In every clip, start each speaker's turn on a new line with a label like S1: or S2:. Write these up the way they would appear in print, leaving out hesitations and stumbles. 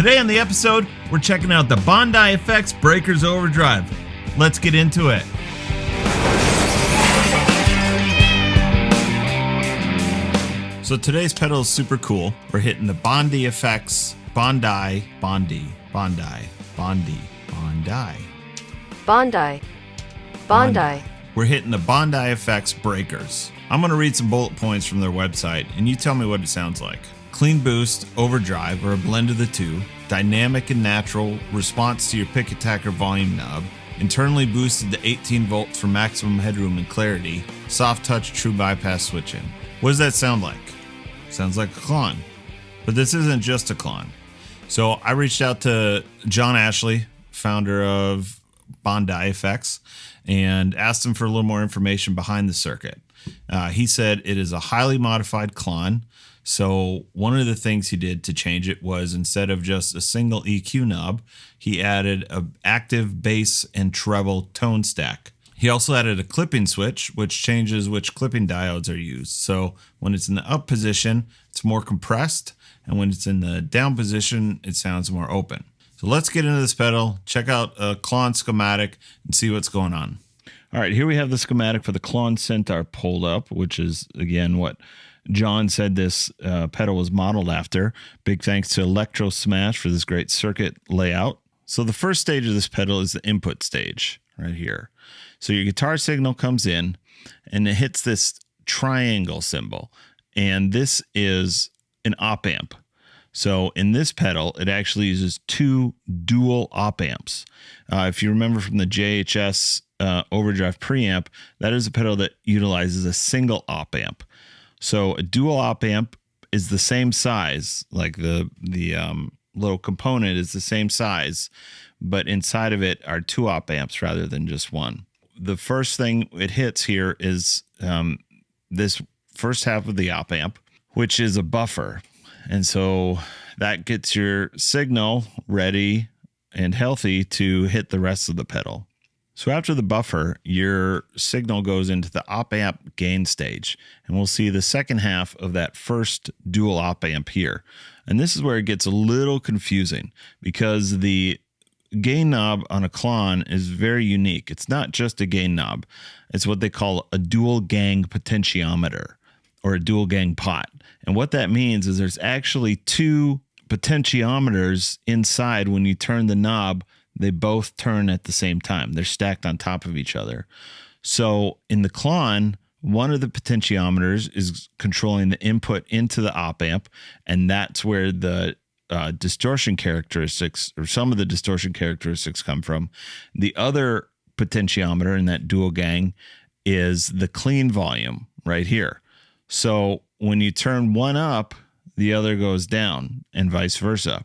S1: Today on the episode, we're checking out the Bondi Effects Breakers Overdrive. Let's get into it. So today's pedal is super cool. We're hitting the Bondi Effects, Bondi. We're hitting the Bondi Effects Breakers. I'm going to read some bullet points from their website, and you tell me what it sounds like. Clean boost, overdrive, or a blend of the two. Dynamic and natural response to your pick attacker volume knob. Internally boosted to 18 volts for maximum headroom and clarity. Soft touch true bypass switching. What does that sound like? Sounds like a clone. But this isn't just a clone. So I reached out to John Ashley, founder of Bondi Effects, and asked him for a little more information behind the circuit. He said it is a highly modified clone. So one of the things he did to change it was, instead of just a single EQ knob, he added an active bass and treble tone stack. He also added a clipping switch, which changes which clipping diodes are used. So when it's in the up position, it's more compressed, and when it's in the down position, it sounds more open. So let's get into this pedal, check out a Klon schematic, and see what's going on. All right, here we have the schematic for the Klon Centaur pulled up, which is, again, what John said this pedal was modeled after. Big thanks to Electro Smash for this great circuit layout. So the first stage of this pedal is the input stage right here. So your guitar signal comes in and it hits this triangle symbol. And this is an op amp. So in this pedal, it actually uses two dual op amps. If you remember from the JHS Overdrive preamp, that is a pedal that utilizes a single op amp. So a dual op amp is the same size, like the little component is the same size, but inside of it are two op amps rather than just one. The first thing it hits here is this first half of the op amp, which is a buffer. And so that gets your signal ready and healthy to hit the rest of the pedal. So after the buffer, your signal goes into the op amp gain stage, and we'll see the second half of that first dual op amp here. And this is where it gets a little confusing, because the gain knob on a Klon is very unique. It's not just a gain knob. It's what they call a dual gang potentiometer, or a dual gang pot. And what that means is there's actually two potentiometers inside. When you turn the knob, they both turn at the same time. They're stacked on top of each other. So in the Klon, one of the potentiometers is controlling the input into the op amp, and that's where the distortion characteristics, or some of the distortion characteristics, come from. The other potentiometer in that dual gang is the clean volume right here. So when you turn one up, the other goes down, and vice versa.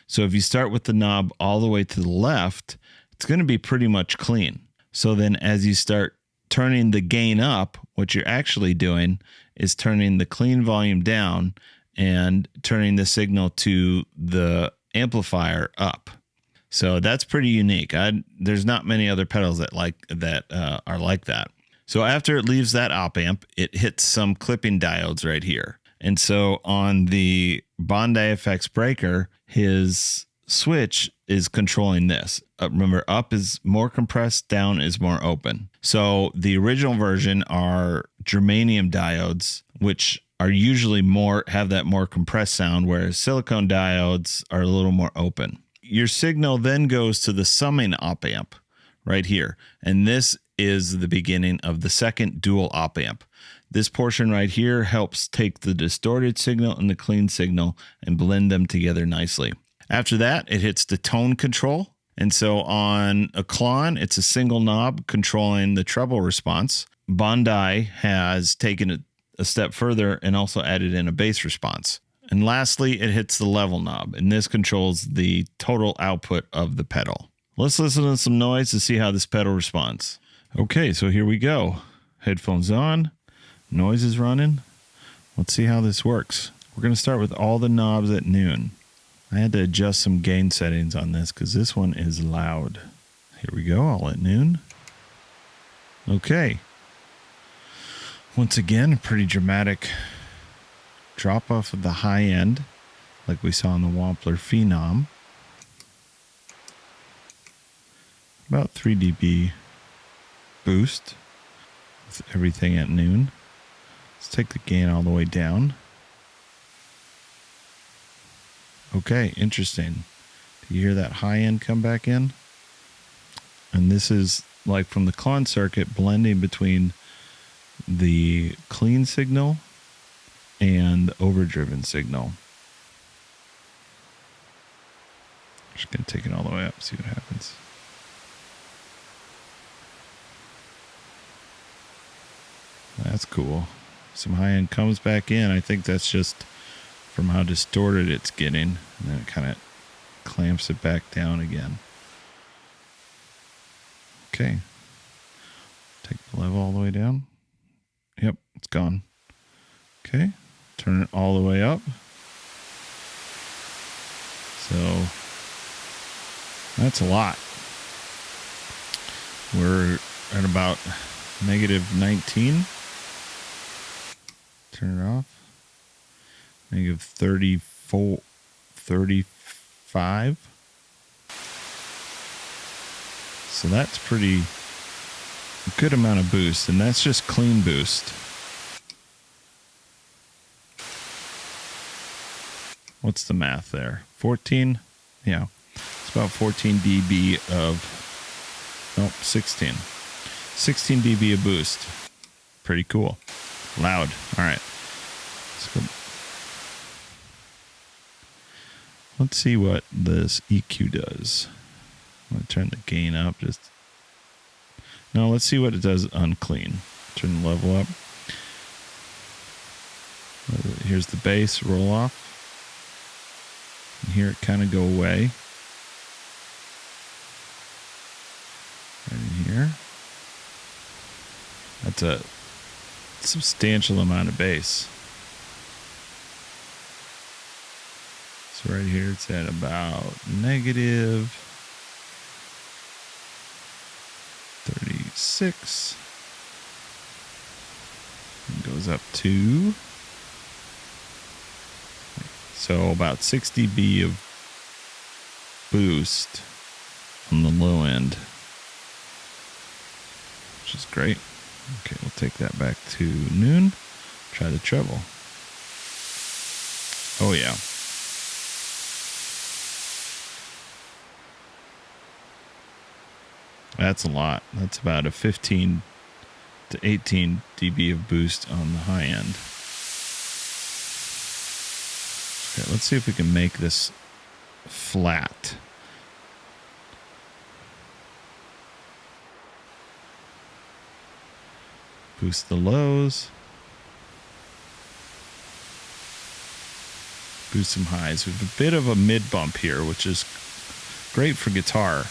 S1: So if you start with the knob all the way to the left, it's going to be pretty much clean. So then as you start turning the gain up, what you're actually doing is turning the clean volume down and turning the signal to the amplifier up. So that's pretty unique. There's not many other pedals that are like that. So after it leaves that op amp, it hits some clipping diodes right here. And so on the Bondi Effects Breaker, his switch is controlling this. Remember, up is more compressed, down is more open. So the original version are germanium diodes, which are usually have that more compressed sound, whereas silicone diodes are a little more open. Your signal then goes to the summing op amp right here. And this is the beginning of the second dual op amp. This portion right here helps take the distorted signal and the clean signal and blend them together nicely. After that, it hits the tone control. And so on a Klon, it's a single knob controlling the treble response. Bondi has taken it a step further and also added in a bass response. And lastly, it hits the level knob, and this controls the total output of the pedal. Let's listen to some noise to see how this pedal responds. Okay, so here we go. Headphones on, noise is running. Let's see how this works. We're going to start with all the knobs at noon. I had to adjust some gain settings on this because this one is loud. Here we go, all at noon. Okay. Once again, a pretty dramatic drop off of the high end. like we saw in the Wampler Phenom. About 3 dB boost with everything at noon. Let's take the gain all the way down. Okay, interesting. Do you hear that high end come back in? And this is like from the Klon circuit blending between the clean signal and the overdriven signal. Just going to take it all the way up, see what happens. That's cool. Some high end comes back in. I think that's just from how distorted it's getting. And then it kind of clamps it back down again. Okay. Take the level all the way down. Yep, it's gone. Okay. Turn it all the way up. So that's a lot. We're at about -19. Turn it off. -34, 35. So that's pretty good amount of boost, and that's just clean boost. What's the math there? 14? Yeah. It's about 14 dB of, nope, 16. 16 dB of boost. Pretty cool. Loud. All right. Let's see what this EQ does. I'm going to turn the gain up. No, let's see what it does unclean. Turn the level up. Here's the bass roll off. And hear it kind of go away. Right in here. That's a substantial amount of bass. So right here it's at about -36. It goes up to, so about 6 dB of boost on the low end, which is great. Okay, we'll take that back to noon. Try the treble. Oh yeah. That's a lot. That's about a 15 to 18 dB of boost on the high end. Okay, let's see if we can make this flat. Boost the lows. Boost some highs. We have a bit of a mid bump here, which is great for guitar.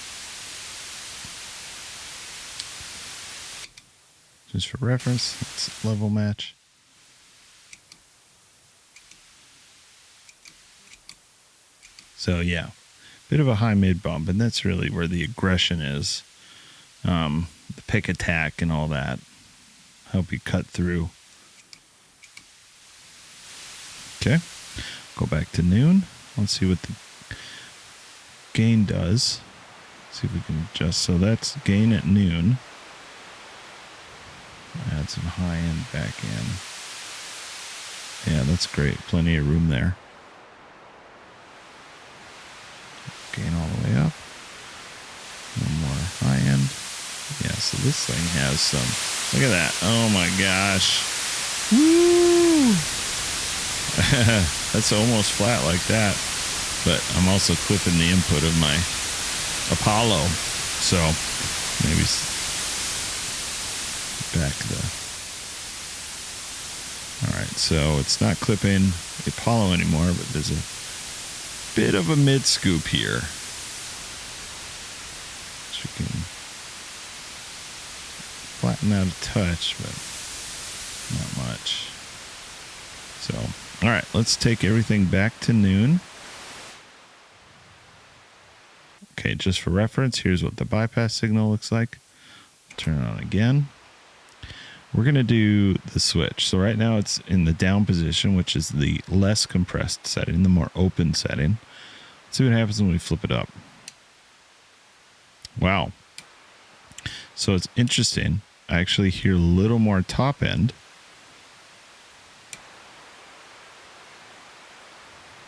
S1: Just for reference, let's level match. So yeah, bit of a high mid bump, and that's really where the aggression is. The pick attack and all that. Help you cut through. Okay, go back to noon. Let's see what the gain does. See if we can adjust. So that's gain at noon. Add some high end back in. Yeah, that's great. Plenty of room there. Gain all the way up. One more high end. Yeah, so this thing has some. Look at that. Oh my gosh. Woo! That's almost flat like that. But I'm also clipping the input of my Apollo. So maybe back all right, so it's not clipping the Apollo anymore, but there's a bit of a mid scoop here, which we can flatten out a touch, but not much. So all right, let's take everything back to noon. Okay, just for reference, here's what the bypass signal looks like. Turn it on again. we're going to do the switch. So right now it's in the down position, which is the less compressed setting, the more open setting. Let's see what happens when we flip it up. Wow. So it's interesting. I actually hear a little more top end.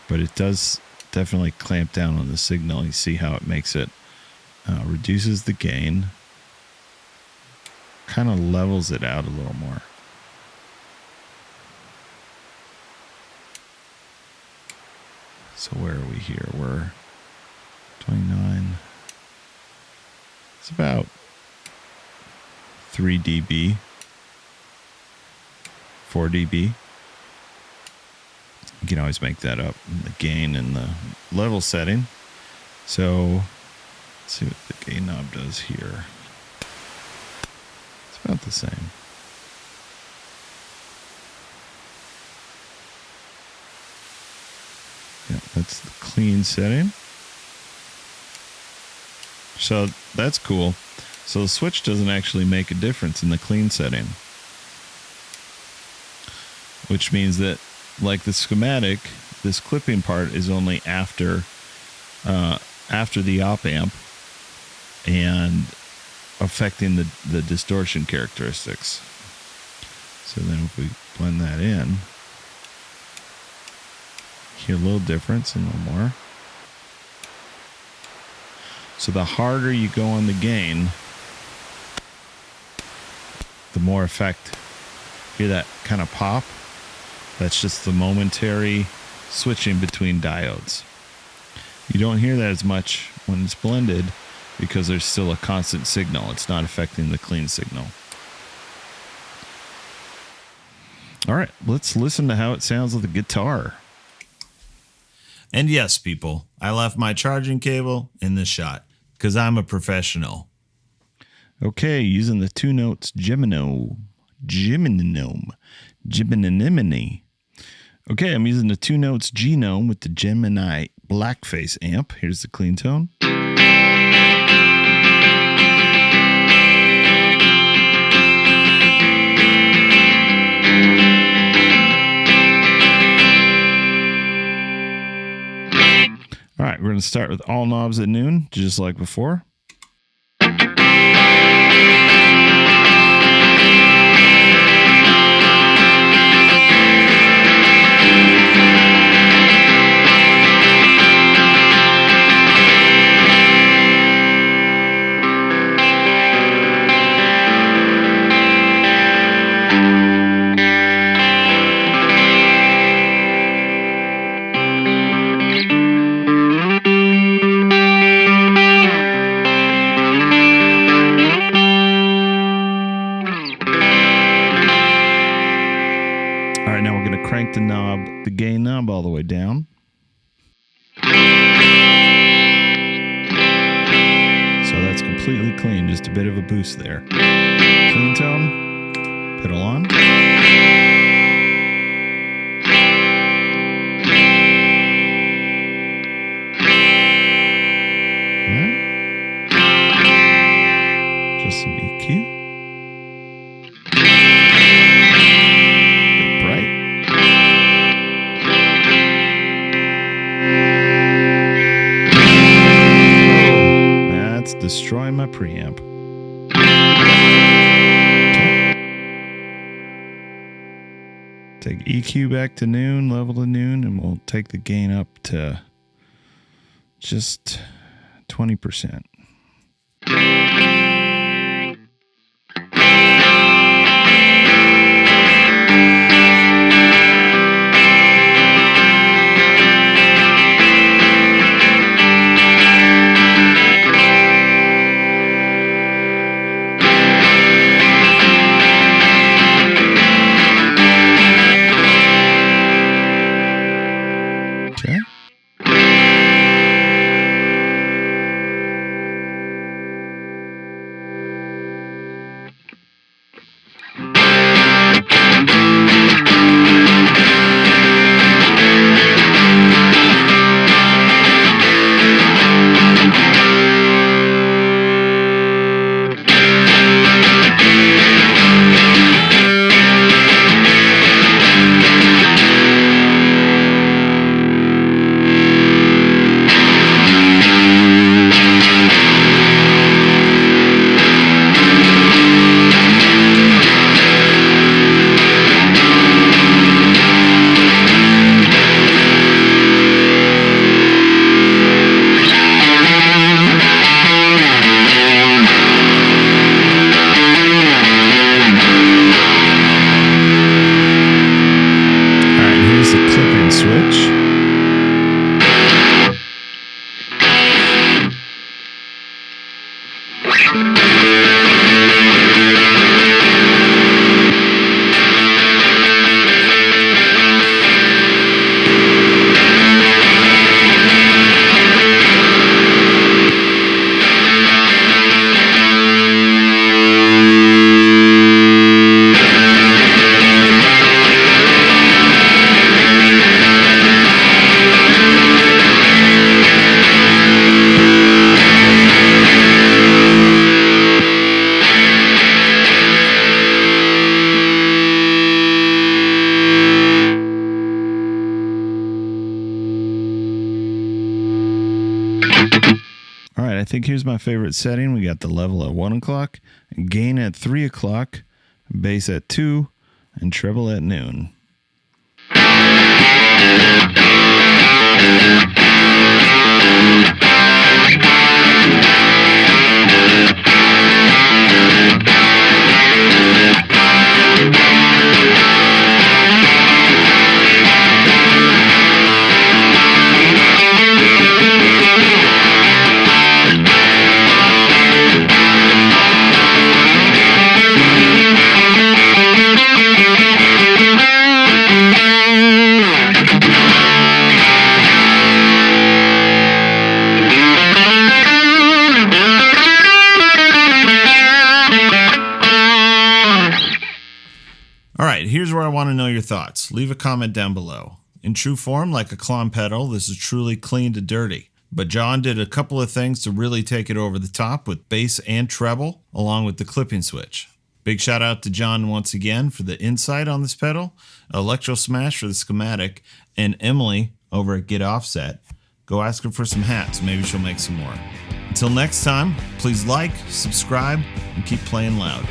S1: But it does definitely clamp down on the signal. You see how it makes it, reduces the gain, kind of levels it out a little more. So where are we here? We're 29. It's about 3 dB, 4 dB. You can always make that up in the gain and the level setting. So let's see what the gain knob does here. It's about the same. Yeah, that's the clean setting. So that's cool. So the switch doesn't actually make a difference in the clean setting, which means that, like the schematic, this clipping part is only after the op amp and affecting the distortion characteristics. So then if we blend that in, hear a little difference and a little more. So the harder you go on the gain, the more effect. Hear that kind of pop? That's just the momentary switching between diodes. You don't hear that as much when it's blended because there's still a constant signal. It's not affecting the clean signal. All right, let's listen to how it sounds with the guitar. And yes, people, I left my charging cable in the shot because I'm a professional. Okay, using the 2 notes Gemini. Okay, I'm using the 2 notes Genome with the Gemini Blackface amp. Here's the clean tone. All right, we're going to start with all knobs at noon, just like before. All right, now we're going to crank the gain knob all the way down. So that's completely clean, just a bit of a boost there. Clean tone, pedal on. All right. Just some EQ. Destroying my preamp. Okay. Take EQ back to noon, level to noon, and we'll take the gain up to just 20%. All right, I think here's my favorite setting. We got the level at 1 o'clock, gain at 3 o'clock, bass at 2, and treble at noon. Alright, here's where I want to know your thoughts. Leave a comment down below. In true form, like a clon pedal, this is truly clean to dirty. But John did a couple of things to really take it over the top with bass and treble, along with the clipping switch. Big shout out to John once again for the insight on this pedal, Electro Smash for the schematic, and Emily over at Get Offset. Go ask her for some hats, maybe she'll make some more. Until next time, please like, subscribe, and keep playing loud.